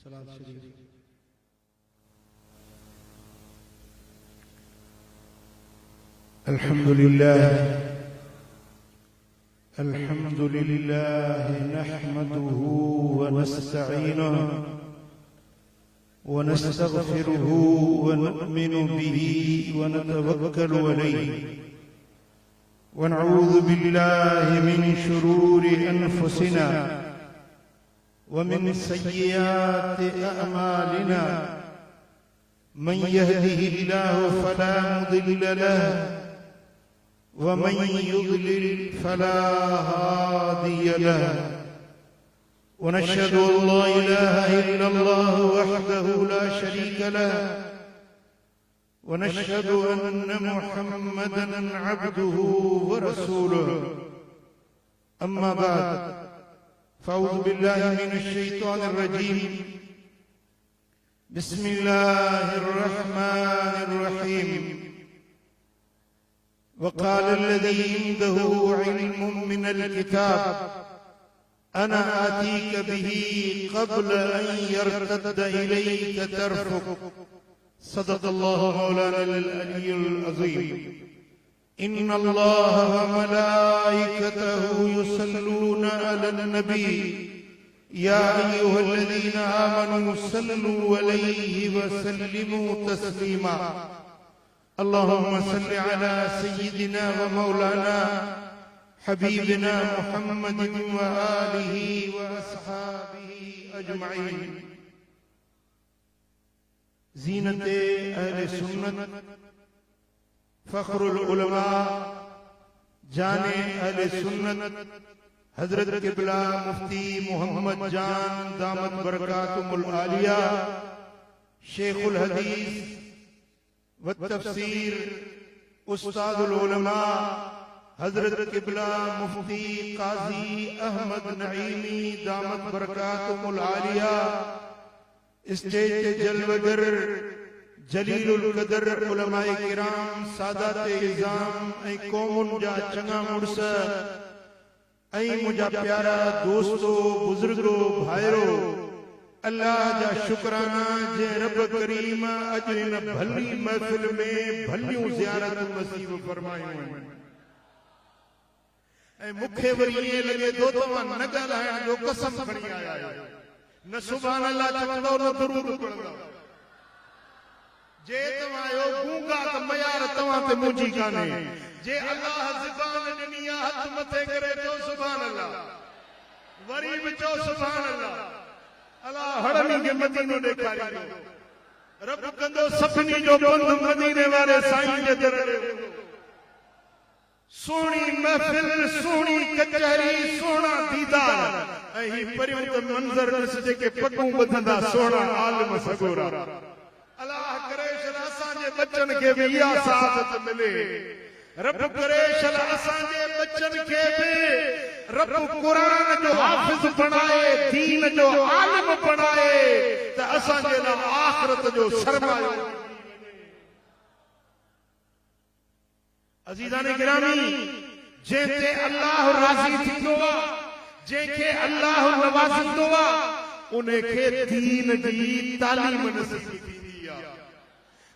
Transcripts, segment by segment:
सलात शरीफ। अल्हम्दुलिल्लाह नहमदुहु व नस्तईनुहु व नस्तगफिरुहु व नु'मिनु बिही व नतवक्कलु अलैहि व नऊज़ु बिल्लाहि मिन शुरूरि अनफुसिना वमिन सय्यिआति अअमालिना मन यहदिहिल्लाहु फला मुदिल्ल लहु वमन युद्लिल फला हादिय लहु वनशहदु अन ला इलाहा इल्लल्लाहु वहदहु ला शरीक लहु वनशहदु अन्न मुहम्मदन अब्दुहु व रसूलुहु अम्मा बाद फ़अऊज़ु बिल्लाहि मिनश शैतानिर रजीम बिस्मिल्लाहिर रहमानिर रहीम वक़ाल الذي عنده علم من الكتاب أنا آتيك به قبل أن يرتد إليك طرفك صدق الله مولانا العلي العظيم إن الله وملائكته يصلون على النبي يا أيها الذين آمنوا صلوا عليه وسلموا تسليما اللهم صل على سيدنا ومولانا حبيبنا محمد وآله وأصحابه أجمعين زينة أهل سنة فخر العلماء जाने अहले सुन्नत हजरत क़िबला मुफ्ती मोहम्मद जान दामत बरकातुहुल आलिया शेखुल हदीस व तफसीर उस्तादुल उलमा हजरत क़िबला मुफ्ती काजी अहमद नईमी दामत बरकातुहुल आलिया स्टेज ते जलवगर जलीलुल कदर उलमाए किराम सादाते इज़ाम ऐ कौमुन जा चंगा मुड़स ऐ मुझा प्यारा दोस्तो बुजुर्गो भाइरो अल्लाह जा शुक्राना जे रब करीम अज इन भली महफिल में भलियूं ज़ियारत नसीब फरमायूं ऐ मुखे वरी ये लगे दो तवा न ॻाल्हाइण जो कसम खणी आया न सुभान अल्लाह चवंदो न दुरूद पढ़ंदो जे तवायो गूंगा त मयार तवा ते मुंजी काने जे अल्लाह ज़बान ॾिनी आ हथ मथे करे चो सुभान अल्लाह वरी बि चो सुभान अल्लाह अल्लाह हड़नी के मदीनो ॾेखारियो रब कंदो सभिनी जो बंद मदीने वारे साईं जे दर ते सोणी महफिल सोणी कचहरी सोना दीदार ऐं ही परियों त मंज़र ॾिस जेके पगूं ॿधंदा सोना आलिम सगोरा अल्लाह करे असां जे बच्चन खे भी इहा सआदत मिले रब करे असां जे बच्चन खे भी रब कुरान जो हाफिज बनाए दीन जो आलिम बनाए त असां जे लाइ आखिरत जो सरमायो अज़ीज़ान गिरामी जंहिंते अल्लाह राज़ी थींदो आहे जंहिंखे अल्लाह नवाज़ींदो आहे उनखे दीन जी तालीम नसीब थींदी आहे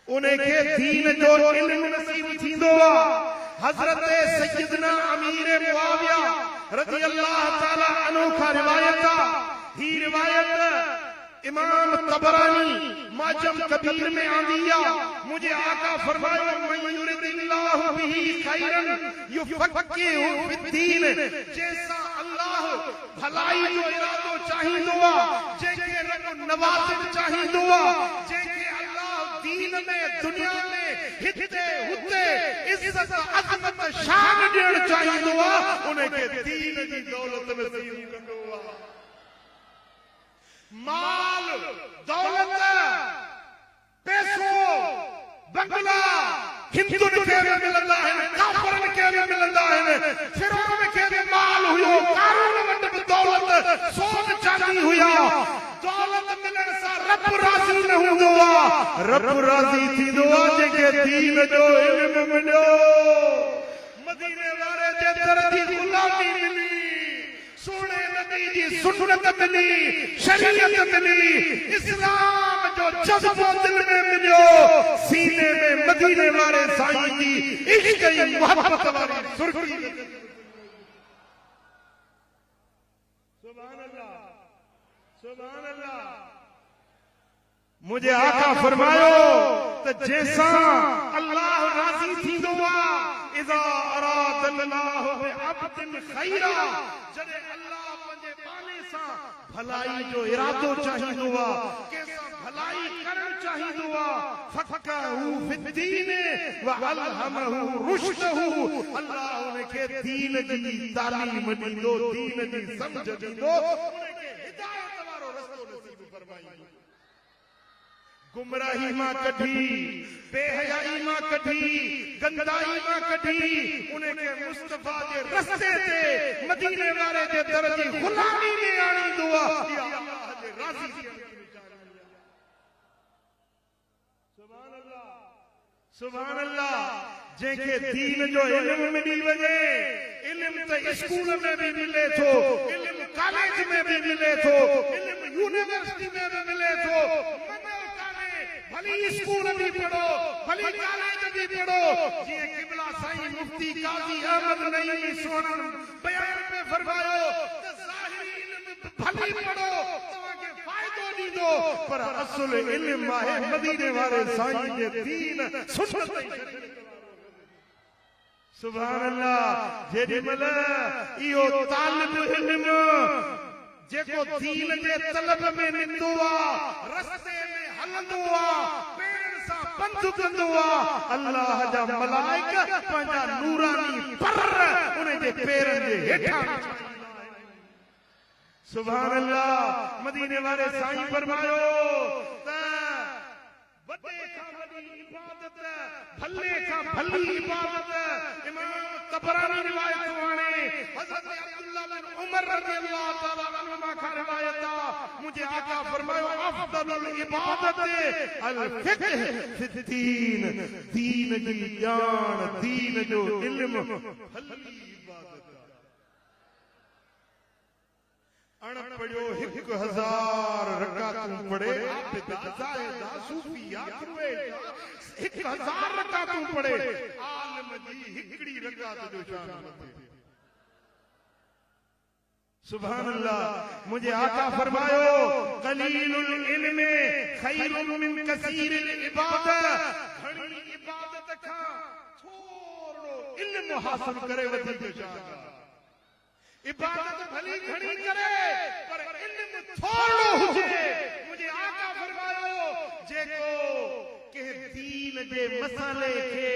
उनखे दीन जो इल्म नसीब थींदो आहे हज़रत सय्यदना अमीर मुआविया रज़ी अल्लाह ताला अन्हु का रिवायत आहे ही रिवायत इमाम तबरानी माजम कबीर में आंदी आहे मुझे आका फरमायो मन युरिदिल्लाहु बिही खैरन युफक्किहु फिद्दीन जैसा अल्लाह भलाई जो इरादो चाहींदो आहे जंहिंखे रब नवाज़िब चाहींदो आहे जंहिंखे अल्लाह दीन में दुनिया में हिते हुते इज्जत अज़मत शान ॾियण चाहींदो आहे उनखे दीन जी दौलत नसीब कंदो आहे माल दौलत पैसो बंगला हिंदुन खे भी मिलंदा आहिनि काफ़िरन खे भी मिलंदा आहिनि फिरौन खे भी माल हुयो कारून वटि भी दौलत सोन चांदी हुया दौलत मिलण सां रब राज़ी न हूंदो आहे रब राज़ी थींदो आहे जंहिंखे दीन जो इल्म मिलियो मदीने वारे जे दर जी गुलामी मिली सोने नबी जी सुन्नत मिली, शरीयत मिली, इस्लाम जो जज्बो दिल में मिलो, सीने में मदीने वाले साईं की इश्क की मोहब्बत वाली सुर्खी। सुभान अल्लाह, सुभान अल्लाह। मुझे आका फरमायो तो जैसा अल्लाह राजी थींदो आहे, इज़ा अरादल्लाहु बिअब्दिन खैरा, जॾहिं अल्लाह पंहिंजे पाने सां भलाई जो इरादो चाहींदो आहे, कंहिंसां भलाई करणु चाहींदो आहे, फक़हू फिद्दीन व अलहमहू रुश्दहू, अल्लाह उनखे दीन जी तालीम ॾींदो, दीन जी समझ ॾींदो, उनखे हिदायत वारो रस्तो नसीब फरमाईंदो। गुमराही मां कढी, बेहयाई मां कढी, गंदाई मां कढी, उनखे मुस्तफा जे रस्ते ते मदीने वाले जे दर जी गुलामी में आणींदो आहे। अल्लाह जे राज़ी थियण जी निशानी आहे। सुभान अल्लाह, सुभान अल्लाह। जंहिंखे दीन जो इल्म मिली वञे, इल्म त स्कूल में भी मिले थो, इल्म कॉलेज में भी मिले थो, इल्म यूनिवर्सिटी में भी मिले थो, भली स्कूल भी पढ़ो, भली कॉलेज भी पढ़ो, जीअं क़िबला साईं मुफ्ती काज़ी अहमद नईमी सोहन बयान में फरमायो त ज़ाहिरी इल्म भली पढ़ो, तव्हांखे फ़ाइदो ॾींदो, पर असुल इल्म आहे मदीने वारे साईं जे दीन सुन्नत। सुभान अल्लाह। जेॾीमहिल इहो तालिब इल्म जेको दीन जे तलब में निंदो आहे, रस्ते में हलंदो आहे, पेर सां पंधु कंदो आहे, अल्लाह जा मलाइका पंहिंजा नूरानी पर उन जे पेरनि जे हेठां। सुभान अल्लाह। मदीने वाले साईं फरमायो त वॾे खां वॾी इबादत, भले खां भली इबादत, इमाम तबरानी रिवायत आणे, हज़रत अब्दुल्लाह बिन उमर रज़ियल्लाहु तआला अन्हुमा खां रिवायत आहे, मुझे आका फरमायो अफदलुल इबादत अल फिक्ह फिद्दीन, दीन जी ॼाण, दीन जो इल्म भली इबादत। अणपढ़ियो 1000 रकातूं पढ़े, ज़ाहिदा सूफिया कुरैश 1000 रकातूं पढ़े, आलिम जी हिकड़ी रकात जो शान मथे। सुभान अल्लाह। मुझे आका फरमायो कलीलुल इल्म खैरुम मिन कसीरिल इबादत, घणी इबादत खां थोरो इल्म हासिल करे वधीक शान। इबादत भली घणी करे पर इल्म थोरो हुजे। मुझे आका फरमायो जेको के दीन जे मसले के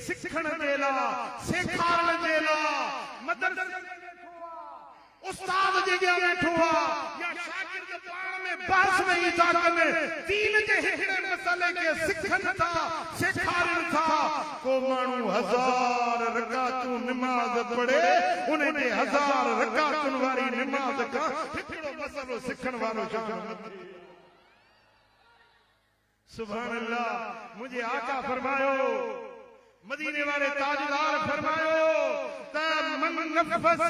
सिखण जे लाइ, सेखारण जे लाइ मदरसे में वेठो आहे, उस्ताद जे अॻियां वेठो आहे, या शागिर्द पाण में बहस वेही था कनि, दीन जे हिकिड़े मसले के सिखनि था, सेखारनि था। को माण्हू 1000 रकातूं निमाज़ पढ़े, उन जे 1000 रकातुनि वारी निमाज़ खां हिकिड़ो मसलो सिखण वारो शान मथे। सुभान अल्लाह। मुझे आका फरमायो, मदीने वाले ताजदार फरमायो त मन नफस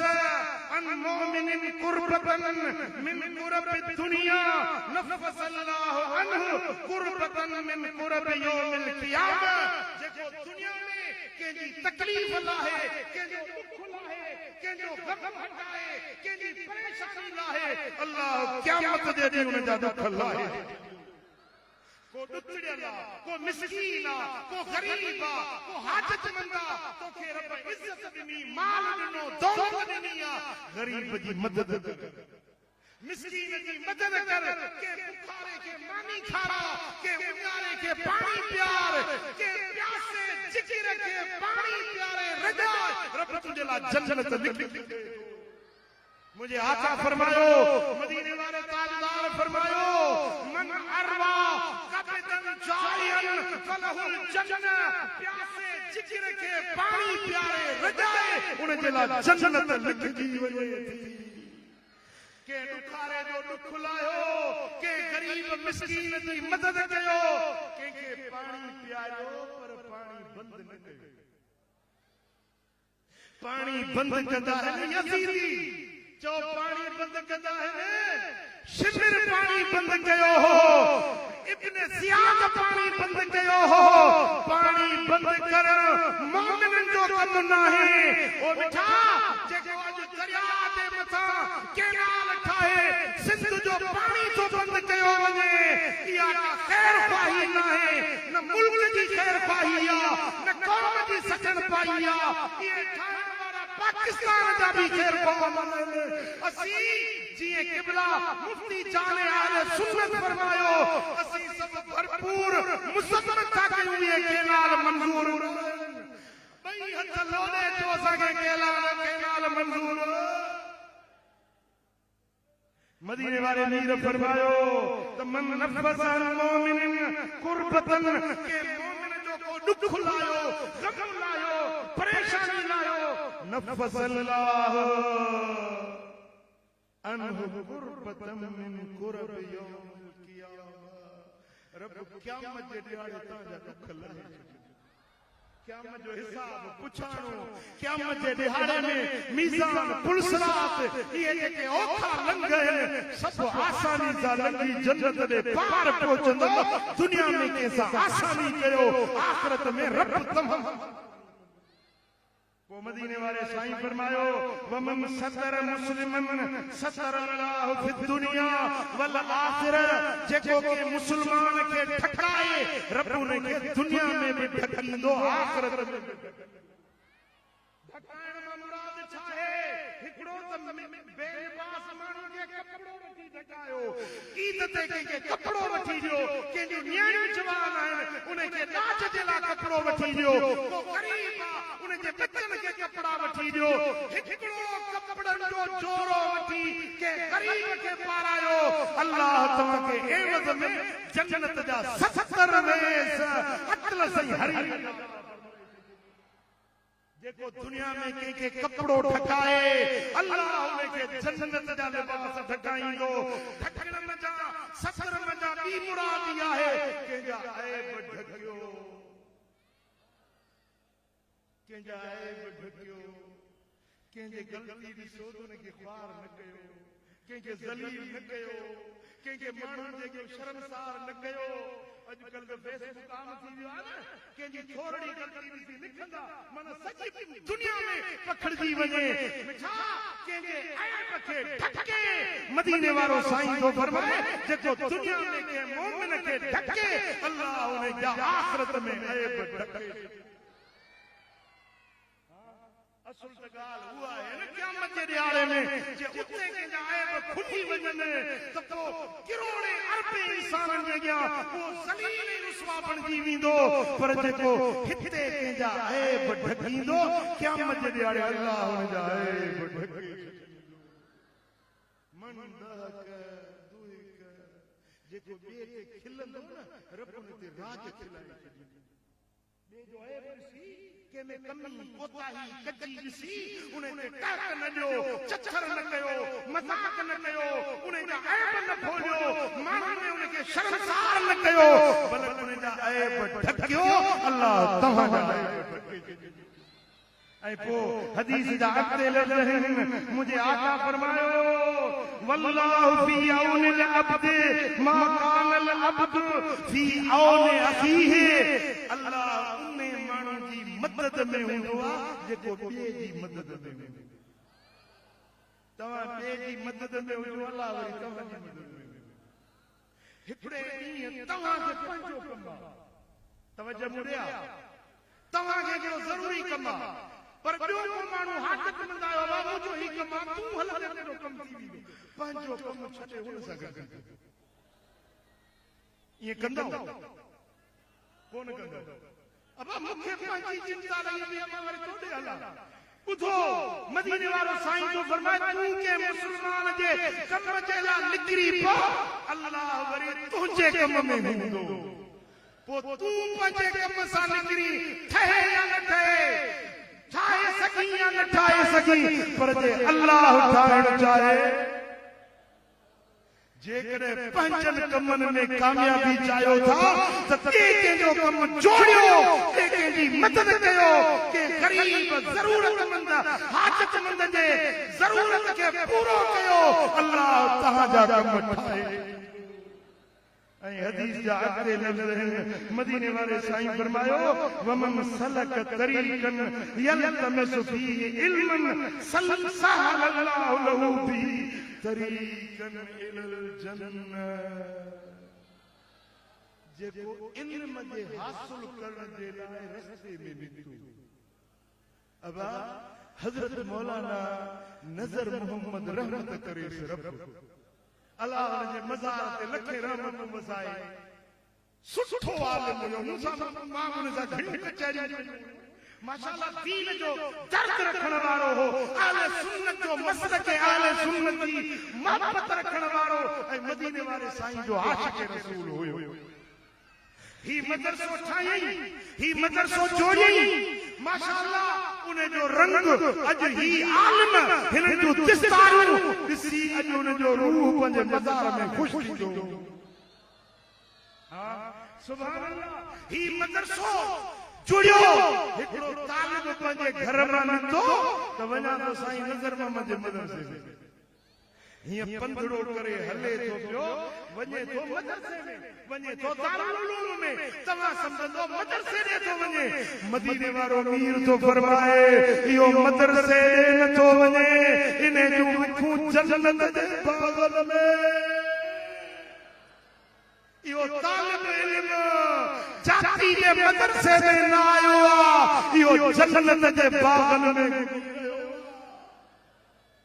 अन मोमिनिन कुर्बतन मिन कुरबिद दुनिया नफस अल्लाह अन्हु कुर्बतन मिन कुरब यौमिल क़ियामा। जेको दुनिया में कंहिंजी तकलीफ़ लाहे, कंहिंजो दुख लाहे, कंहिंजो गम हटाए, कंहिंजी परेशानी लाहे, अल्लाह क़यामत जे ॾींहुं उन जा दुख लाहे। को दुखड़ियल आहे, को मिस्कीन आहे, को गरीब आहे, को हाजतमंद आहे, तोखे रब इज्जत ॾिनी, माल ॾिनो, दौलत ॾिनी आहे, गरीब जी मदद कर, मिस्कीन जी मदद कर, के बुखारे के मानी खारा, के उंगारे के पानी प्यार, के प्यासे जिगर के पानी प्यारे रजा, रब तुझे ला जन्नत लिख दे। मुझे आका फरमायो, मदीने वाले ताजदार फरमायो मन अरवा कबदन जायन फलहुल जन्नत, प्यासे जिगर के पानी प्यारे रजाए उन जे ला जन्नत लिखजी वञे थी। के दुखारे जो दुख लायो, के गरीब मिस्कीन जी मदद कयो, के पानी पियायो पर पानी बंद न कयो। पानी बंद कंदा है यज़ीदी, जो पानी बंद कंदा है शिबिर पानी बंद कयो हो इब्ने सियाद पानी बंद कयो हो पानी बंद कर मोमिनन जो कम नाहे ओ मिठा जेको अज दरिया दे मथा केनाल ठाहे सिंध जो पानी तो बंद कयो वने इया खैर पाही नाहे न मुल्क जी खैर पाही आ न कौम जी सचन पाही आ ये ठाण वाला पाकिस्तान जा भी खैर पावन असी जिए किबला मुफ्ती जाने आले सुन्नत फरमायो असी सब भरपूर मुसलमान था कयूं ये केनाल मंजूर बई हथ लोले जो सके केनाल मंजूर मदीने वाले मीर फरमायो तो मन नफसन मोमिन कुर्बतन के मोमिन जो को दुख लायो गम लायो परेशानी लायो नफसल्लाह अनहु कुर्बतम मिन कुरब यौम क़ियामह रब क़यामत जे ॾियारे तांजा दुख लाहे क़यामत जो हिसाब पुछाणो क़यामत जे ॾियारे में मीज़ान पुलसरात ये जेके औखा लंघ सब आसानी सां लंघी जन्नत दे पार पहुचंदा दुनिया में कैसा आसानी कयो आखिरत में रब तमाम वो मदीने वाले साईं फरमायो वमन सतर मुस्लिमन सतर अल्लाह फि दुनिया वल आखिरह जेको के मुसलमान के ठकाए रब ने के दुनिया में भी ठकींदो आखिरत में ठकाइण में मुराद छा है हिकड़ो त बेलिबास माण्हू के कपड़ो वठी ठकायो ईद ते के कपड़ो वठी दियो के न्याणी जवान आहिनि उन्हें के नाच जे ला कपड़ो वठी दियो को गरीब उन्हें के बच्चन के कपड़ा वठी दियो हिकड़ो कपड़न जो जोरो वठी के गरीब के पारायो अल्लाह तव्हां के एवज़ में जन्नत जा 70 वेस अतल सही हरी जेको दुनिया में के कपड़ो ठकाए अल्लाह उन्हें के जन्नत जा लिबास ठकाईंदो ठकण में जा 70 में जा बी मुराद इहा है के जा ऐब ढकियो केंजा ऐब ढकियो केंजे गलती ॾिसो त उनखे ख़्वार न कयो केंखे ज़लील न कयो केंखे माण्हुनि जेके शर्मसार न कयो अॼुकल्ह त फेसबुक आम थी वियो आहे न केंजी थोरड़ी गलती ॾिसी लिखंदा माना सॼी दुनिया में पखड़जी वञे मिठा केंजे ऐब खे ढके मदीने वारो साईं जो फरमाए जेको दुनिया में के मोमिन खे ढके अल्लाह उन जा आखिरत में ऐब ढके असल त ॻाल्हि उहा आहे न क़यामत जे ॾियारे में जे उते कंहिंजा ऐब खुली वञनि त पोइ किरोड़े अरबे इंसाननि जे अॻियां उहो ज़लील रुसवा बणिजी वेंदो पर जेको हिते कंहिंजा ऐब ढकींदो क़यामत जे ॾियारे अल्लाह हुन जा ऐब ढके मन दहक दुहिक जेको ॿिए खे खिलंदो न रब उन ते राज खिलाए ॿिए जो ऐब ॾिसी के में कमी कोताही कच्ची ॾिसी उन्हें ते टक न ॾियो चच्छर न कयो मज़ाक न कयो उन्हें जा ऐब न खोलियो माण्हुनि में उनखे शर्मसार न कयो बल्कि उन्हें जा ऐब ढकियो अल्लाह तव्हां जा ऐब ढके ऐं पोइ हदीस जा अॻिते लफ़्ज़ आहिनि मुंहिंजे आका फरमायो वल्लाहु फी औनिल अब्द मा कानल अब्द फी औनि अखीहि अल्लाह उन्ने माण्हू जी मदद में हूंदो आहे जेको ॿिए जी मदद में हूंदो तव्हां ॿिए जी मदद में हुजो अल्लाह वरी तव्हां जी मदद में हिकिड़े ॾींहुं तव्हांखे पंहिंजो कमु आहे तवजो मुड़िया तव्हांखे हिकिड़ो ज़रूरी कमु आहे पर ॿियो को माण्हू हाकत कंदा आहियो बाबू जो ही कमु आहे तूं हल तेरो कमु थी वेंदो पंहिंजो कमु छॾे हुन सां गॾु ईअं कंदा कोन कंदा अब मूंखे पंहिंजी चिंता लॻी वई मां वरी तोॾे हलां ॿुधो मदीने वारो साईं जो फरमाए तूं के मुस्लमान जे कम जे लाइ निकिरी पओ अल्लाह वरी तुंहिंजे कम में हूंदो पोइ तूं पंहिंजे कम सां निकिरी ठहे या न ठहे ठाहे सघी या न ठाहे सघी पर जे अल्लाह ठाहिण चाहे जेकॾहिं पंहिंजनि कमनि में कामयाबी चाहियो था त कंहिंजो कमु जोड़ियो, कंहिंजी मदद कयो, के गरीब ज़रूरतमंद हाजतमंद जे ज़रूरत खे पूरो कयो। अल्लाह तव्हांजा कम ठाहे। ऐं हदीस जा अॻिते लफ़्ज़ आहिनि, मदीने वारे साईं फरमायो वमन सलक तरीक़न यल्तमिसु फीहि इल्मन सहलल्लाहु लहू बिही तरीक़न इलल जन्नह। जेको इल्म जे हासिल करण जे लाइ रस्ते में निकितो। अबा हज़रत मौलाना नज़र मोहम्मद रहमत करे रब अल्लाह जे मज़ार ते लखे रहमत वसाए। सुठो आलिम हुयो, मूंसां मां उन सां घणी कचहरी माशाअल्लाह दीन जो दर्द रखण वारो हो, आले सुन्नत जो मसलक आले सुन्नत जी मोहब्बत रखण वारो ऐं मदीने वारे साईं जो आशिक रसूल हुयो। ही मदरसो ठाही, ही मदरसो जोड़ी माशाअल्लाह उन जो रंग अज ही आलिम हिन जो दिस्तारू दिसी अज उन जो रूह पंहिंजे मज़ार में खुश थींदो। हां सुभान अल्लाह। ही मदरसो जुड़ियो हिकिड़ो तालिब पंहिंजे घर मां निकितो त वञा तो साईं नज़र मोहम्मद जे मदरसे में। हीअं पंधड़ो करे हले थो पियो, वञे थो मदरसे में, वञे थो दारुल उलूम में, तव्हां सम्झंदो मदरसे ॾे थो वञे। मदीने वारो मीर थो फरमाए इहो मदरसे ॾे नथो वञे, इन जूं अखूं जन्नत जे बाग़न में। इहो तालिब इल्म जाती जे मदरसे में न आयो आहे, इहो जन्नत जे बाग़न में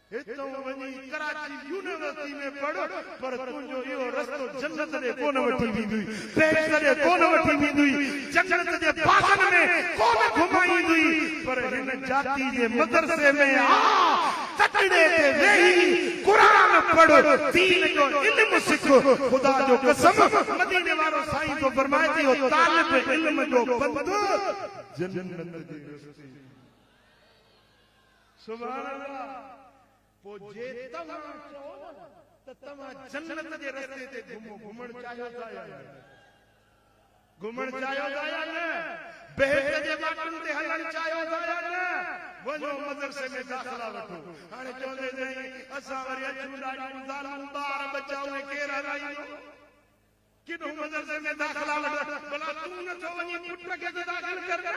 हितों वञी कराची यूनिवर्सिटी में पढ़, पर तुंहिंजो इहो रस्तो जन्नत ॾे कोन वठी वेंदी, बेहश्त ॾे कोन वठी वेंदी, जन्नत जे बाग़न में कोन घुमाईंदी। पर हिन जाती जे मदरसे में आ तकड़े ते वेही कुरान पढ़, दीन जो इल्म सिख। खुदा जो कसम मदीने वारो साईं तो फरमाए थी ओ तालिब इल्म जो बंद जन्नत जे रस्ते। सुभान अल्लाह। पो जे तव्हां चओ त तव्हां जन्नत जे रस्ते ते घुमण चाहियो था या न, घुमण चाहियो था या न, बेहश्त जे बाटुनि ते हलण चाहियो था या न, वञो मदरसे में दाख़िला वठो। हाणे चवंदे नहीं असां वरी अचूं ॾाढियूं ज़ालूं ॿार बच्चा उहे केरु हलाईंदो, किॾो मदरसे में दाख़िला वठ। भला तूं नथो वञी पुट खे दाख़िल कर न,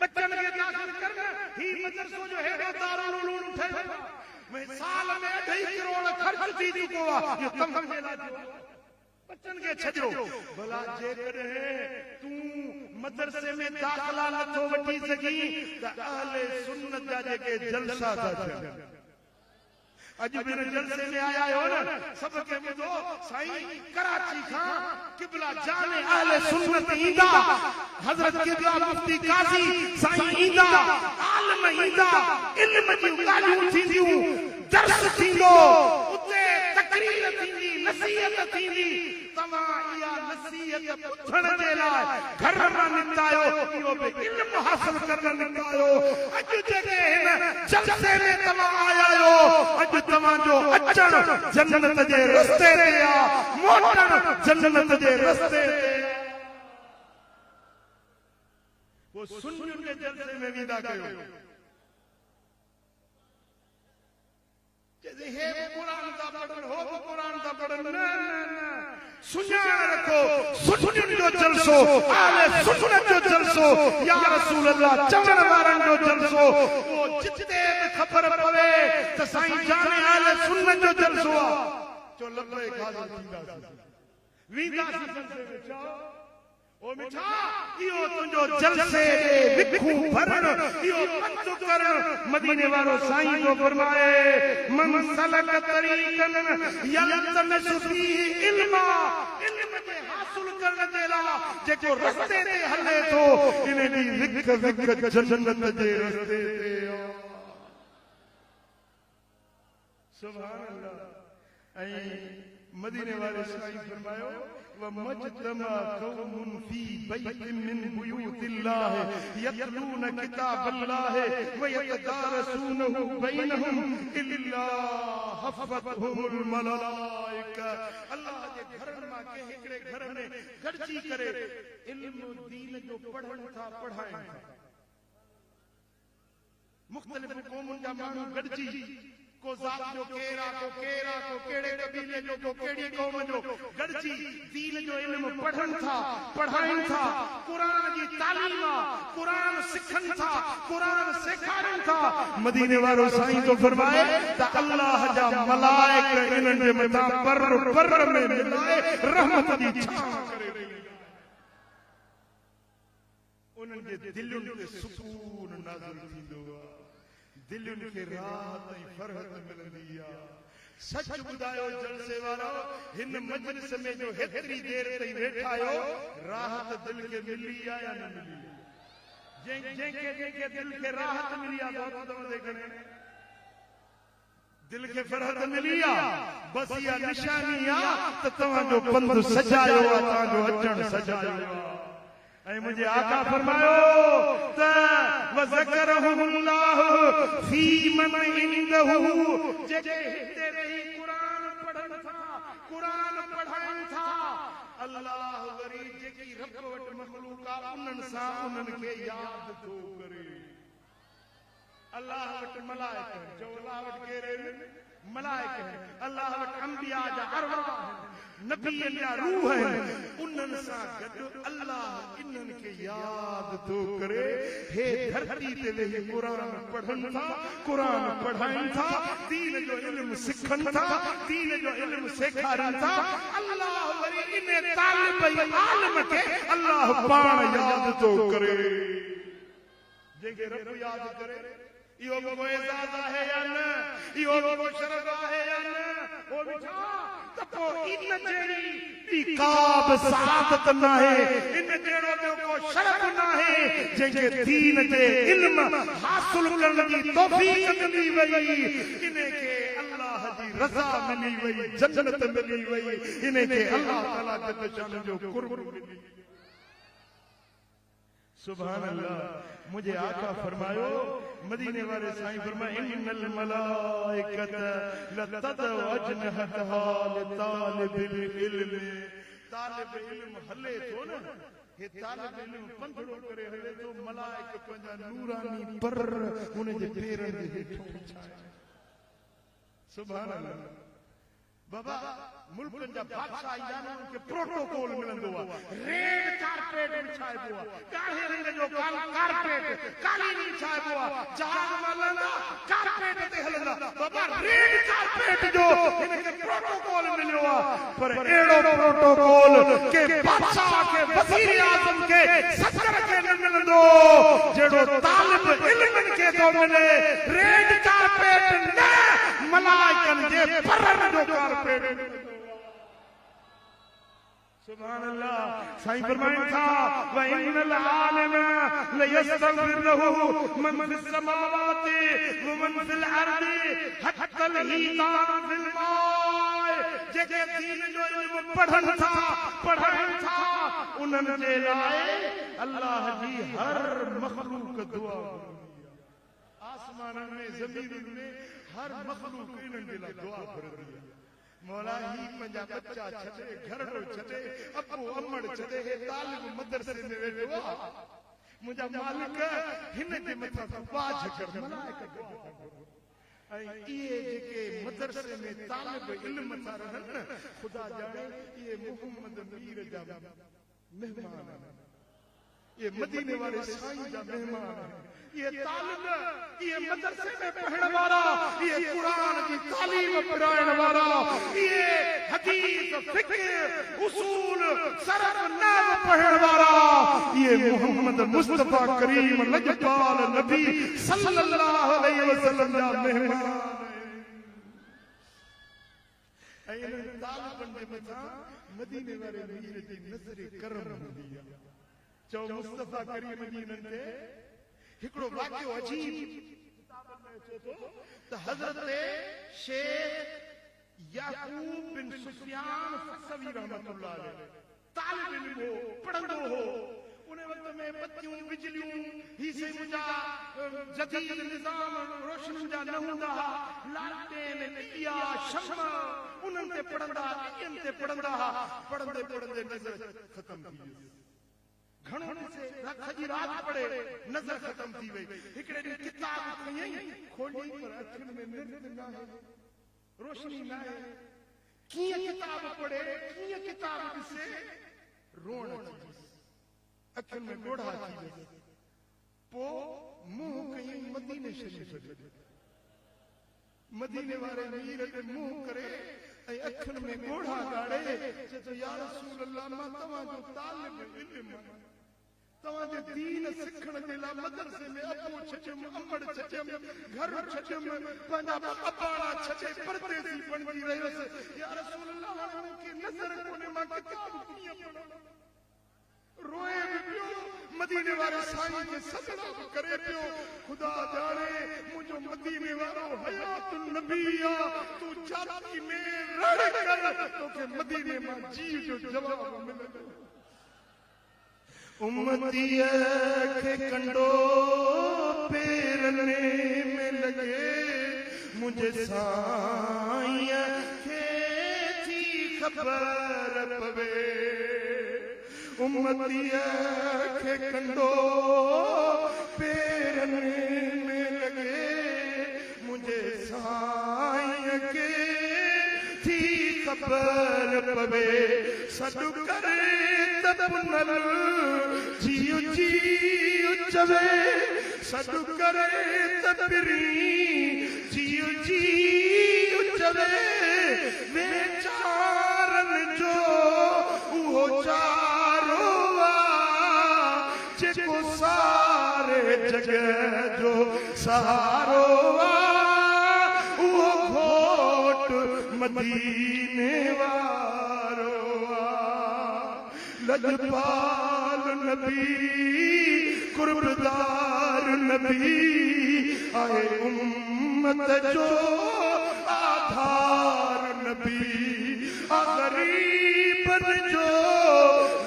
बच्चनि खे दाख़िल कर न। ही मदरसो जो हेॾो दारुल उलूम ठहियो आहे, साल में 2.5 करोड़ खर्च थी चुको आहे। इहो तव्हां जे लाइ बच्चन के छजो। भला जेकॾहिं तूं मदरसे में दाख़िला नथो वठी सघीं त अहले सुन्नत जा जेके जलसा था थियनि, अज भी जलसे में आया हो न, सबके ॿुधो साईं कराची खां किबला जाने अहले सुन्नत ईंदा, हज़रत किबला मुफ्ती काज़ी साईं ईंदा, आलिम ईंदा, इल्म जी ॻाल्हियूं थींदियूं, दर्स थींदो, उते तकरीर थींदी, नसीहत थींदी। तव्हां इहा नसीहत पुछण जे लाइ घर मां निकिता आहियो, इहो बि इल्म हासिल करण निकिता आहियो। अॼु जेके हिन जलसे में तव्हां आया आहियो, अॼु तव्हांजो अचण जन्नत जे रस्ते ते आहे, मोटण जन्नत जे रस्ते ते। वो सुन्नियुनि जे जलसे में वेंदा कयो, हे कुरान था पढ़नि, हो बि कुरान था पढ़नि। न न न, सुञाण रखो सुन्नियुनि जो जलसो, आले सुन्नत जो जलसो, या रसूल अल्लाह चवण वारनि जो जलसो। वो जिते बि ख़बर पवे त साईं जाने आले सुन्नत जो जलसो आहे, चो लबैक हाज़िर थींदासीं, वेंदासीं जलसे में। चओ ओ मिठा इहो तुंहिंजो जलसे विखू भरण, इहो पंधु करण। मदीने वारो साईं जो फरमाए मन सलक तरीक़न यल्तमिसु फीहि इल्मा, इल्म जे हासिल करण जे लाइ जेको रस्ते ते हले थो, इन ॾी विख विख जन्नत जे रस्ते ते। सुभान अल्लाह। ऐं मदीने वाले साईं फरमायो वमजतमा कौमुन फी बैतिन मिन बुयूतिल्लाह यतलून किताबल्लाह व यतदारसूनहु बैनहुम इल्ला हफ़तहुमुल मलाइका। अल्लाह जे घर में के हिकड़े घर में गॾिजी करे इल्म दीन जो पढ़ण था पढ़ाइण था। मुख्तलिफ क़ौमुनि जा माण्हू गॾिजी को ज़ात जो केरा को केड़े कबीले जो को केड़ी क़ौम जो गॾिजी दीन जो इल्म पढ़ण था पढ़ाइण था। कुरान जी तालीम कुरान सिखन था कुरान सेखारन था। मदीने वारो साईं तो फरमाए त अल्लाह जा मलाइका इन्हनि जे मथां पर में मिलाए रहमत जी छांव करे उन्हनि जे दिलुनि ते सुकून नाज़िल थींदो आहे। दिलुनि खे राहत ऐं फरहत मिलंदी आहे। सच ॿुधायो जलसे वारो हिन मजलिस में जो हेतिरी देर ताईं वेठा आहियो राहत दिल खे मिली आहे या न मिली? जंहिंखे दिल खे राहत मिली आहे दिल खे फरहत मिली आहे बस इहा निशानी आहे त तव्हांजो पंधु सजायो आहे तव्हांजो अचणु सजायो आहे। ऐं मुंहिंजे आका फरमायो त वज़करहुल्लाह फी मन इंदहु जेके हिते रही कुरान पढ़न था कुरान पढ़ाइण था अल्लाह वरी जेकी रब वटि मखलूक आहे उन्हनि सां उन्हनि खे यादि थो करे। अल्लाह वटि मलाइका जो अल्लाह वटि केरु मलाइका अल्लाह वटि अंबिया जा अरवाह नबीअ जा रूह उन्हनि सां गॾु अल्लाह इन्हनि खे यादि थो करे। हे धरती ते वेही कुरान पढ़नि था कुरान पढ़ाइनि था दीन जो इल्म सिखनि था दीन जो इल्म सेखारनि था। अल्लाह वरी इन तालिब आलिम खे अल्लाह पाण यादि थो करे। जेके रब यादि करे इहो को एज़ाज़ आहे या न इहो को शरफ आहे या न वो बिछा त पोइ इन जहिड़ी का बि सादत न आहे इन जहिड़ो ॿियो को शरफ न आहे जंहिंखे दीन जे इल्म हासिल करण जी तौफ़ीक़ मिली वई इनखे अल्लाह जी रज़ा मिली वई जन्नत मिली वई इनखे अल्लाह ताला जल शान जो क़ुर्ब मिली। सुभान अल्लाह। मुझे आका फरमायो मदीने वाले साईं फरमाए इन्नल मलाइकत लतदउ अजनहतहा लितालिबिल इल्म। तालिब इल्म हले थो न हे तालिब इल्म पंधड़ो करे हले तो मलाइक पंहिंजा नूरानी पर उन जे पेरनि जे हेठो विछाए। सुभान अल्लाह। बाबा मुल्कनि जा बादशाह ईंदा न उनखे प्रोटोकॉल मिलंदो आहे रेड कारपेट विछाइबो आहे ॻाढ़े रंग जो कारपेट कालीन विछाइबो आहे जहाज हलंदा कारपेट ते हलंदा बाबा रेड कारपेट जो हिनखे प्रोटोकॉल मिलियो आहे पर अहिड़ो प्रोटोकॉल के बादशाह के वज़ीर आज़म के सदर खे न मिलंदो जहिड़ो तालिब इल्मनि खे थो मिले। रेड कारपेट न मलाइकनि जे परनि जो कारपेट। सुभान अल्लाह। साईं फरमाइनि था व इन्नल आलिम लयस्तग़फिर लहु मन फिस समावाति व मन फिल अर्दि हत्तल हीतान फिल माए। जेके दीन जो इल्म पढ़नि था पढ़ाइनि था उन्हनि जे लाइ अल्लाह जी हर मखलूक दुआ आसमाननि में ज़मीनुनि में हर मखलूक इन्हनि जे लाइ दुआ घुरंदी आहे। मौला ही पंहिंजा बच्चा छॾे घरड़ो छॾे अबू अमड़ छॾे हे तालिब मदरसे में वेठो आहे मुंहिंजा मालिक हिन जे मथां बाज कर मलाइका ऐं इहे जेके मदरसे में तालिब इल्म था रहनि न ख़ुदा ॼाणे इहे मोहम्मद मीर जा मेहमान ये मदीने वाले साईं जा मेहमान ये तालिब ये मदरसे में पढ़ण वाला ये कुरान की तालीम पढ़ाइण वाला ये हदीस फिक्र उसूल सरफ नहव पढ़ण वाला ये मोहम्मद मुस्तफा करीम लजपाल नबी सल्लल्लाहु अलैहि वसल्लम जा मेहमान ऐं इन तालिबनि जे मथां मदीने वाले मीर जी नज़र करम हूंदी आहे। चओ मुस्तफा करीम जी नंढे हिकड़ो वाक़ियो अजीब किताब में अचे थो त हज़रत शेख याकूब बिन सुफियान फसवी रहमतुल्लाह अलैह तालिब इल्म हो, पढ़ंदो हो। उन वक्त में बत्तियूं बिजलियूं ही से मुंहिंजा जदीद निज़ाम रोशनी जा न हूंदा हा। लालटेन दिया शम्मा उन्हनि ते पढ़ंदा, ॾींहंनि ते पढ़ंदा हा। पढ़ंदे पढ़ंदे नज़र ख़तम थी वई। घणो ॾिसे सॼी राति पढ़े नज़र ख़तम थी वई। हिकिड़े ॾींहुं किताब खयईं, खोली पर अखियुनि में निंड न आहे, रोशनी न आहे। कीअं किताब पढ़े, कीअं किताब ॾिसे, रोअण अची वियुसि, अखियुनि में ॻोढ़ा थी वियुसि। पोइ मुंहुं कयईं मदीने शरीफ़ ॾे, मदीने वारे मीर ॾे मुंहुं करे ऐं अखियुनि में ॻोढ़ा ॻाड़े चए थो या रसूल अल्लाह, मां तव्हांजो तालिब इल्म आहियां, तव्हांजे दीन सिखण जे लाइ मदरसे में अबो छॾियुमि, अंबड़ छॾियुमि, घर छॾियुमि, पंहिंजा अबाड़ा छॾे परदेसी बणिजी रहियुसि। या रसूल अल्लाह, हाणे मूंखे नज़र कोन्हे, मां किताब कीअं पढ़ां? रोए बि पियो, मदीने वारे साईं खे सजदा बि करे पियो। ख़ुदा ॼाणे मुंहिंजो मदीने वारो हयातुन नबी आहे, तूं छाती में रड़ कर, तोखे मदीने मां जीव जो जवाब मिलंदो। उम्मतीअ खे कंडो पेरने में लॻे, मुंहिंजे साईं खे थी ख़बर पवे। उम्मतीअ खे कंडो पेरने में लॻे, मुंहिंजे साईं खे थी ख़बर पवे। सॾु करे त पुनल जियो जियो चवे, सॾु करे त पिरी जियो जियो चवे। वेचारनि जो उहो चारो आहे, जेको सारे जग जो सहारो आहे। उहो घोट मदीने वारो आहे। लजपाल नबी, कुर्बदार नबी आहे, उम्मत जो आधार नबी। गरीबन जो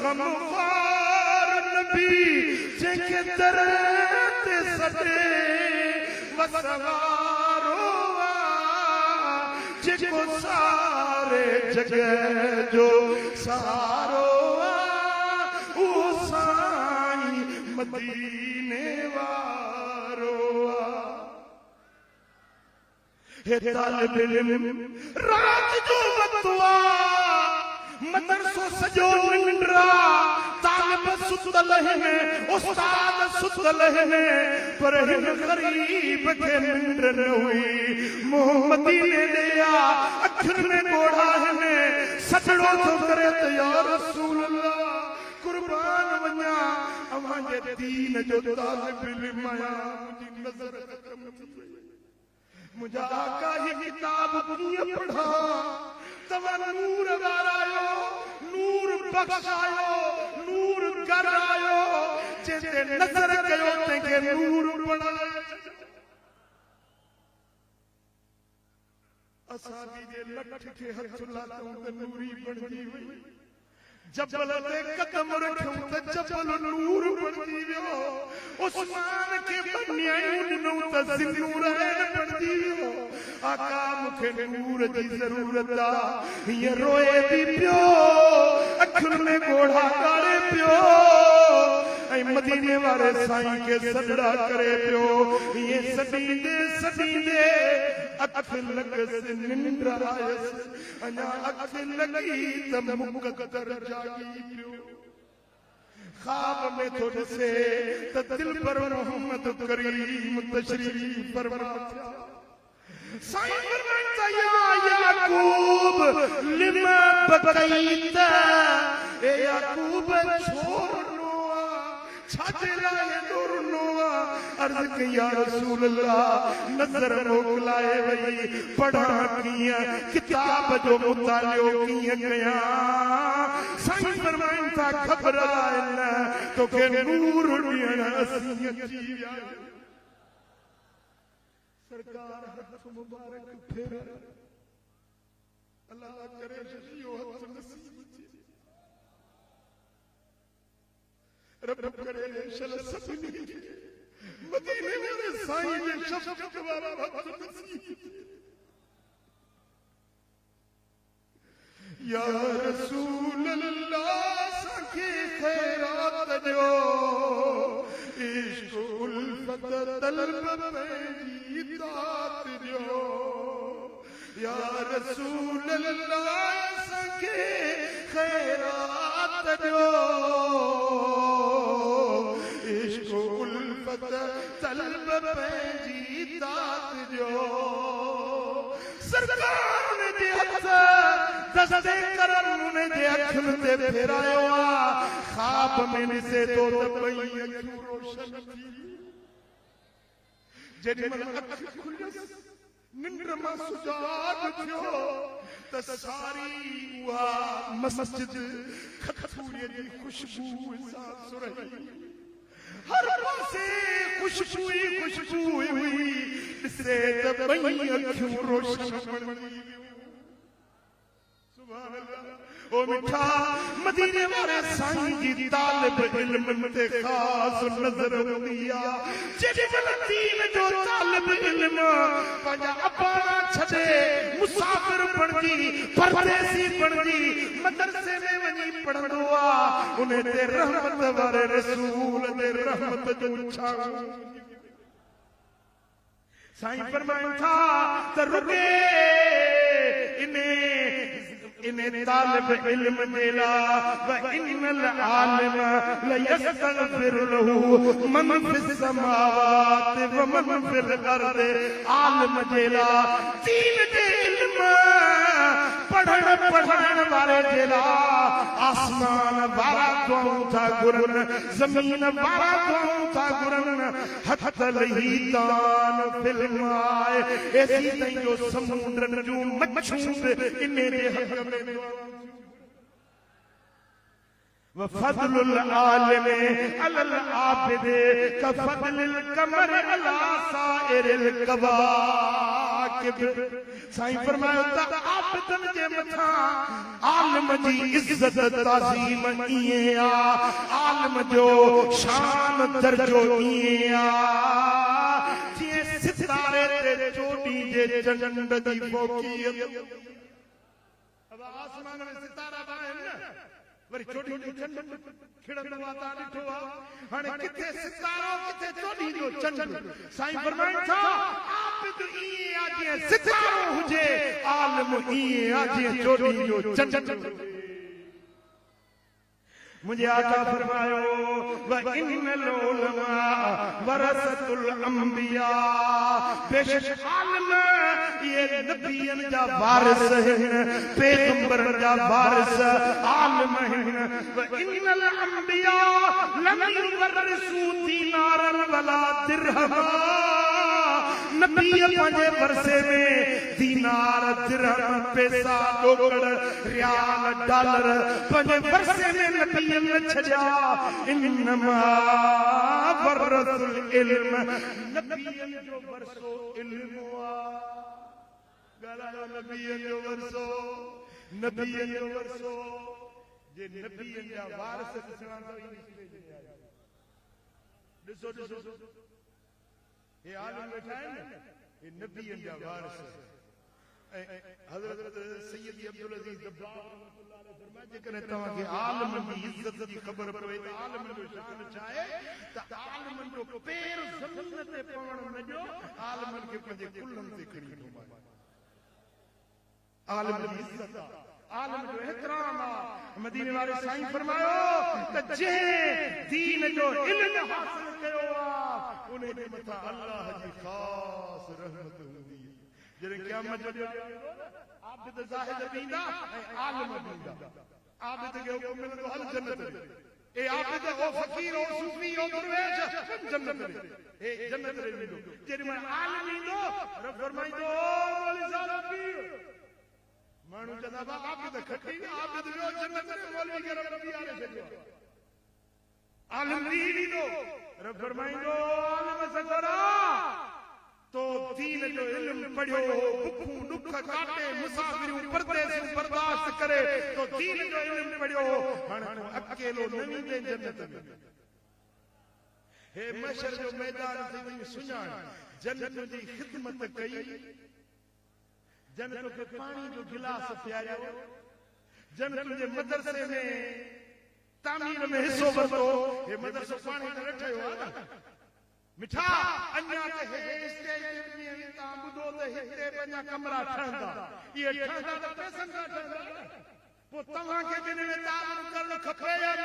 गमख्वार नबी, जंहिंखे दर ते सॾे वसवारो आहे, जेको सारे जग जो सहारो आहे। उहो साईं मदीने वारो आहे। हे तालिब इल्म रात जो वक़्तु आहे, मदरसो सॼो निंड्रा, तालिब सुतल आहिनि, उस्ताद सुतल आहिनि, पर हिन ग़रीब खे निंड न हुई। मुंहुं मदीने ॾे आ, अखियुनि में ॻोढ़ा आहिनि, सजड़ो थो करे त या रसूल अल्लाह, कुर्बान वञा, अव्हांजे दीन जो तालिब इल्म आहियां, मुंहिंजी नज़र ख़तम थी वई। मुंहिंजा आका ही किताब कीअं पढ़ा? तव्हां नूर वारायो, नूर बख़्शायो, नूर करायो, जंहिंते नज़र कयो तंहिंखे नूर बणायो। असां बि जे लठ खे हथ लाथऊं त नूरी बणिजी वई, जबल ते कदम रखूं त जबल नूर बणिजी वियो। उस्मान खे बनियायूं ॾिनऊं त ज़िन्नूर बणिजी वियो। आका मूंखे नूर जी ज़रूरत आहे, हीअं रोए बि पियो, अखियुनि में ॻोढ़ा ॻाड़े पियो, ऐं मदीने वारे साईं खे सजड़ा करे पियो। हीअं सॾींदे सॾींदे अखि लॻसि निंड आयसि, अञा अखि लॻी त मुक़द्दर जागी पियो। ख्वाब में थो ॾिसे त दिल पर मोहम्मद करीम तशरीफ़ फरमा थिया। साईं फरमाइनि था या याकूब लिमा बकैत, ए याकूब छो रुनो आहे, छाजे लाइ हेॾो रुनो आहे? अर्ज़ कई या रसूल अल्लाह, नज़र मोकिलाए वई, पढ़ां कीअं, किताब जो मुतालियो कीअं कयां? साईं फरमाइनि था घबराए न, तोखे नूर ॾियण असीं अची विया। सरकार हथ मुबारक फेर, अल्लाह करे इहो हथ नसीब थे रब करे शल सभिनी मदीने वाले साईं जे शफ़क़त वारा हथ नसीब थे या रसूल अल्लाह सखे खैरात जो इश्क उल्फत तलब पंहिंजी दात जो या रसूल अल्लाह सखे खैरात जो इश्क उल्फत तलब पंहिंजी दात जो सरकार ने हथ दस्ते करम ने जे अखियुन ते फेरायो आ ख्वाब में ॾिसे तो त ॿई अखियूं रोशन थी जेॾीमहिल अखि खुलियस निंड मां सुजाग थियो त सारी उहा मस्जिद खतूरीअ जी खुशबू सां सुरही हर पासे खुशबू हुई ॾिसे त ॿई अखियूं रोशन बणजी ओ मिठा मदीने वाले साईं जी तालिब इल्म ते खास नजर हुंदी आ जेॾीमहिल दीन जो तालिब इल्म पंहिंजा अबाणा छॾे मुसाफ़िर बणजी परदेसी बणजी मदरसे में वञी पढ़ंदो आ उन ते रहमत वारे रसूल ते रहमत जो छांव साईं फरमाइनि था त रुके इने तालिब इल्म जेला व इन्नल आलिम लयस्तगफिर लहू मन फिस समावात व मन फिल अर्द आलिम जेला दीन जे इल्म पढ़ण वारे जेला आसमान वारा दुआऊं था घुरन ज़मीन वारा दुआऊं था घुरन हथ लही दान फिल्माए ऐसी ताईं जो समुंडन जूं मच्छूं इने जे हक़ में वफदलुल आलिम अलल आबिद कफदलिल कमर अला साइरिल कवाकिब साईं फरमायो त आबिदन जे मथां आलिम जी इज्जत ताज़ीम इएं आ आलिम जो शान दर्जो इएं आ जीअं सितारे ते चोटी जे चंड जी फोकीअत अब आसमान में सितारा आहिनि न वरी चोटी जो चंड खिड़ंदो आहे तव्हां ॾिठो आहे हाणे किथे सितारो किथे चोटी जो चंड साईं फरमाइनि था आबिद ईअं आहे जीअं सितारो हुजे आलिम ईअं आहे जीअं चोटी जो चंड मुझे आका फरमायो व इन्नल उलमा वरसतुल अंबिया बेशक आलिम ये नबियन जा वारिस हैं पैगंबरन जा वारिस आलिम हैं व इन्नल अंबिया लम युवरिसू दीनारन वला दिरहम नबी पंहिंजे वरसे में दीनार दिरहम पैसा डोकड़ रियाल डॉलर पंहिंजे वरसे में नबी न छॾिया इन्नमा वरसुल इल्म नबीअनि जो वरसो इल्म ॻाल्हायो नबीअनि जो वरसो जे नबीअनि जा वारिस ॾिसणा त ॾिसो हे आलिम वेठा आहिनि न हे नबीअनि जा वारिस हज़रत सैयदी अब्दुल अज़ीज़ दब्बाग़ जेकॾहिं तव्हांखे आलिमनि जी इज़त जी ख़बर पवे त आलिमनि जो शान छा आहे त आलिमनि जो पेर ज़मीन ते पवण न ॾियो आलिमनि खे पंहिंजे कुल्हनि ते खणी घुमाए आलिम जी इज़त आहे आलिम जो एहतराम आहे मदीने वारे साईं फरमायो त जंहिं दीन जो इल्म हासिल कयो आहे उन जे मथां अल्लाह जी ख़ास रहमत हूंदी जॾहिं क़यामत जो आबिद ज़ाहिद बि ईंदा ऐं आलिम बि ईंदा आबिद खे हुकुम मिलंदो हल जन्नत में ए आबिद ओ फकीर ओ सूफी ओ दरवेश जन्नत में ए जन्नत में वेंदो जेॾीमहिल आलिम ईंदो रब फरमाईंदो ओ मौलवी साहब पीर माण्हू चवंदा बा आबिद खटी आबिद वियो जन्नत में मौलवी खे रब बीहारे छॾियो आलिम ईंदो रब फरमाईंदो आलिम सगरा तो दीन जो इल्म पढ़ियो भुखूं दुख काटे मुसाफिरूं परदेस बर्दाश्त करे तो दीन जो इल्म पढ़ियो हाणे तूं अकेलो न वेंदे जन्नत में हे मशर जो मैदान थी वई सुञाण जन्नत जी खिदमत कई जन्नत के पानी जो गिलास पियारियो जन्नत जे मदरसे में तामीर में हिस्सो वरतो हे मदरसो पानी न ठहियो आहे न मिठा अन्या ते हे स्टेज ते ता बुधो ते हिते पंजा कमरा ठहंदा ये ठहंदा त पैसन का ठहंदा पो तव्हां के दिन में तामीर करण खपे या न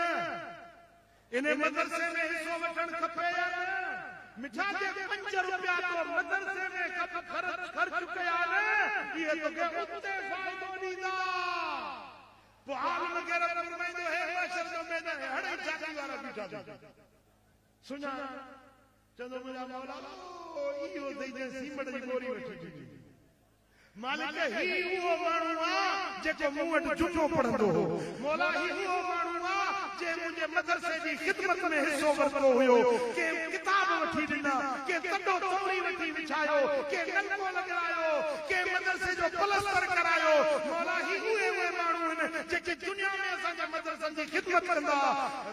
इने मदरसे में हिस्सो वठण खपे या न मिठा जे 5 रुपया तो मदरसे में खर्च कया न ये तो के उते फायदो ॾींदा पो आलम वग़ैरह फरमाईंदो है मशर जो मैदान हड़े जाती वारा बीठा सुञा चंदो मुंहिंजा मौला इहो दई जे सीमट जी गोरी वठी मालिक ही उहो माण्हू आहे जेको मूं वटि जुमो पढ़ंदो हो मौला ही उहो माण्हू आहे जे मुंहिंजे मदरसे जी खिदमत में हिस्सो वरितो हुयो के किताब वठी ॾिना के तॾो तोरी वठी विछायो के नलको लॻायो के मदरसे जो प्लस्तर करायो मौला ही उहे माण्हू आहिनि जेके दुनिया में असांजे मदरसनि जी खिदमत कंदा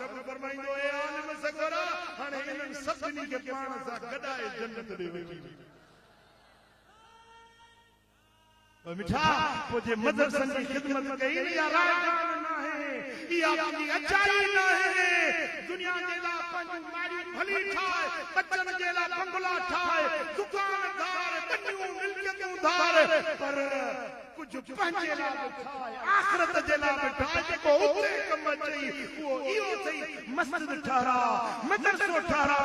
रब फरमाईंदो ए आलिम सगर हाणे इन्हनि सभिनी खे पाण सां गॾाए जन्नत ॾे वेठी मिठा पो जे मदरसनि जी खिदमत कई या राजगान न आहे इहा पंहिंजी अचाई न आहे दुनिया जे लाइ पंहिंजूं मारियूं भली ठाहे बचनि जे लाइ बंगला ठाहे दुकानदार बनियूं मिल्कियतूं धार पर कुछ पंहिंजे लाइ ठाहे आख़िरत जे लाइ ठाहे जेको उते कम अचई उहो इहो अथई मस्जिद ठहरा मदरसो ठहरा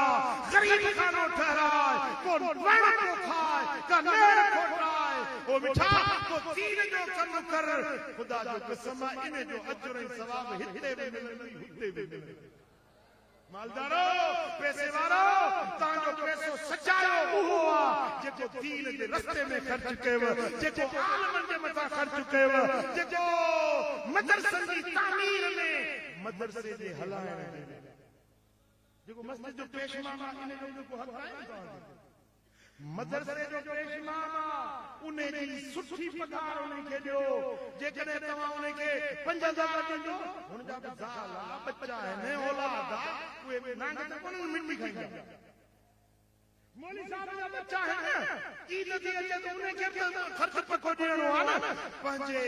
ग़रीब खानो ठहराए को वण को खाए का नेर को ठाहे ओ मिठा को दीन जो कम कर खुदा जो कसम इन जो अजर ऐं सवाब हिते बि मिलंदी हुते बि मिलंदी मालदारो पैसे वारो तव्हांजो पैसो सचायो उहो आहे जेको दीन जे रस्ते में ख़र्च कयव जेको आलमनि जे मथां ख़र्च कयव जेको मदरसनि जी तामीर में मदरसे जे हलाइण में जेको मस्जिद जो पेशमान आहे इन जो जेको हक़ आहे मदरसे जो पेशमान आहे उन जी सुठी पघार उन खे ॾियो जेकॾहिं तव्हां उन खे 5000 ॾींदो हुन जा बि ज़ाल आहे बच्चा आहिनि औलाद आहे उहे नांग त कोन मिटी खाईंदा मौली साहब जा बच्चा आहिनि ईद थी अचे त उन खे ख़र्च पको ॾियणो आहे न पंहिंजे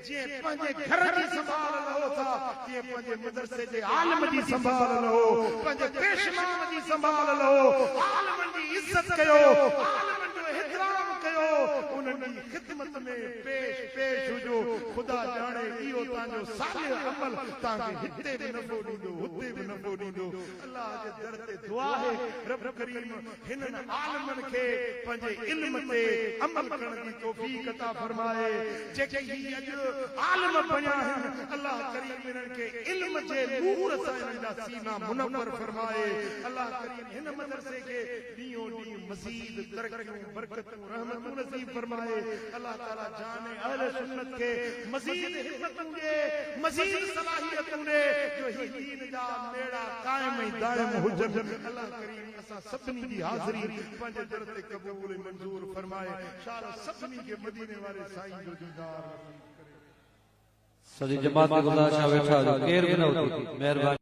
जीअं पंहिंजे घर जी संभाल लहो था तीअं पंहिंजे मदरसे जे आलम जी संभाल लहो पंहिंजे पेशमान जी संभाल लहो आलमनि जी इज़त कयो आलमनि जो एहतराम कयो उन्हनि जी खिदमत में पेश हुजो खुदा ॼाणे इहो तव्हांजो सालिह अमल तव्हांखे हिते बि नफ़ो ॾींदो हुते बि नफ़ो ॾींदो अलाह जे दर ते दुआ आहे रब करीम हिननि आलमनि खे पंहिंजे इल्म ते अमल करण जी तौफ़ीक़ अता फरमाए जेके ही अॼु आलम बणिया आहिनि अलाह करीम इन्हनि खे इल्म जे नूर सां इन्हनि जा सीना मुनव्वर फरमाए अलाह करीम हिन मदरसे खे ॾींहों ॾींहुं मज़ीद तरक़ियूं बरकतूं रहमतूं नसीब फरमाए अल्लाह ताला जाने अहले सुन्नत के मज़ीद हिम्मतूं ॾे मज़ीद सलाहियतूं ॾे जो ही दीन जा मेड़ा कायम ऐं दायम हुजनि अल्लाह करीम असां सभिनी जी हाज़िरी पंहिंजे दर ते क़बूल मंज़ूर फरमाए शाल सभिनी खे मदीने वारे साईं जो दीदार सॼी जमात खे गुज़ारिश आहे वेठा जो केर बि न उथी महिरबानी